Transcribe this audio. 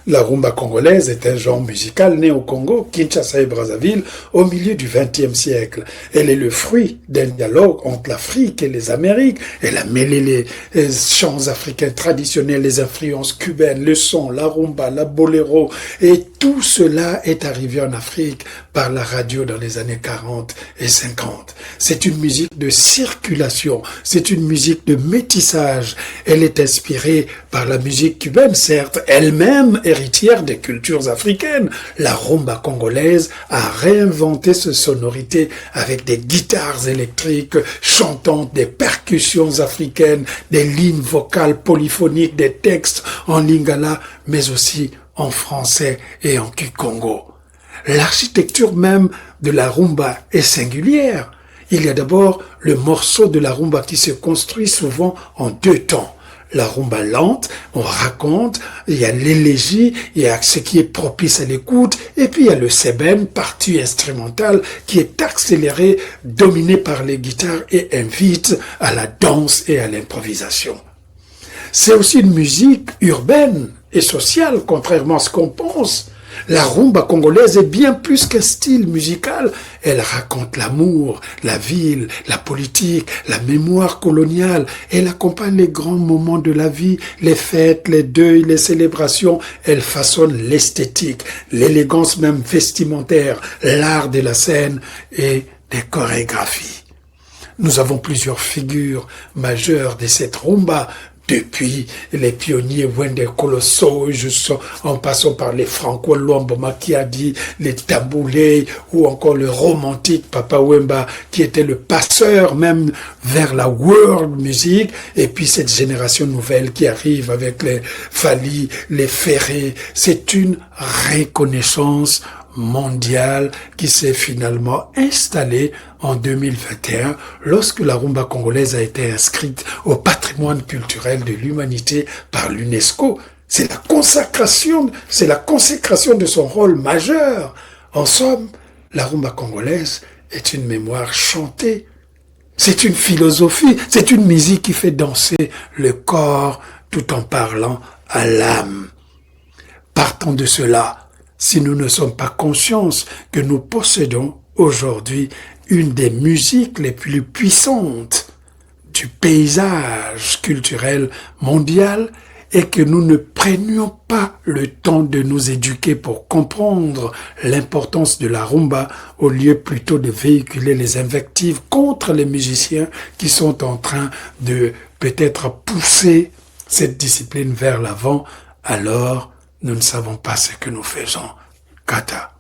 La rumba congolaise est un genre musical né au Congo, Kinshasa et Brazzaville, au milieu du XXe siècle. Elle est le fruit d'un dialogue entre l'Afrique et les Amériques. Elle a mêlé les chants africains traditionnels, les influences cubaines, le son, la rumba, la boléro. Et tout cela est arrivé en Afrique par la radio dans les années 40 et 50. C'est une musique de circulation, c'est une musique de métissage. Elle est inspirée par la musique cubaine, certes, elle-même héritière des cultures africaines. La rumba congolaise a réinventé cette sonorité avec des guitares électriques chantantes, des percussions africaines, des lignes vocales polyphoniques, des textes en lingala, mais aussi en français et en kikongo. L'architecture même de la rumba est singulière. Il y a d'abord le morceau de la rumba qui se construit souvent en deux temps. La rumba lente, on raconte, il y a l'élégie, il y a ce qui est propice à l'écoute, et puis il y a le seben, partie instrumentale, qui est accélérée, dominée par les guitares et invite à la danse et à l'improvisation. C'est aussi une musique urbaine et sociale, contrairement à ce qu'on pense. La rumba congolaise est bien plus qu'un style musical. Elle raconte l'amour, la ville, la politique, la mémoire coloniale. Elle accompagne les grands moments de la vie, les fêtes, les deuils, les célébrations. Elle façonne l'esthétique, l'élégance même vestimentaire, l'art de la scène et des chorégraphies. Nous avons plusieurs figures majeures de cette rumba, depuis les pionniers Wende Colosso, en passant par les Franco Luambo Makiadi, les Tamboulé, ou encore le romantique Papa Wemba, qui était le passeur même vers la world music, et puis cette génération nouvelle qui arrive avec les Fali, les Ferré. C'est une reconnaissance mondiale qui s'est finalement installée en 2021 lorsque la rumba congolaise a été inscrite au patrimoine culturel de l'humanité par l'UNESCO. C'est la consécration de son rôle majeur. En somme, la rumba congolaise est une mémoire chantée. C'est une philosophie, c'est une musique qui fait danser le corps tout en parlant à l'âme. Partons de cela. Si nous ne sommes pas conscients que nous possédons aujourd'hui une des musiques les plus puissantes du paysage culturel mondial et que nous ne prenions pas le temps de nous éduquer pour comprendre l'importance de la rumba au lieu plutôt de véhiculer les invectives contre les musiciens qui sont en train de peut-être pousser cette discipline vers l'avant, alors nous ne savons pas ce que nous faisons. Kata.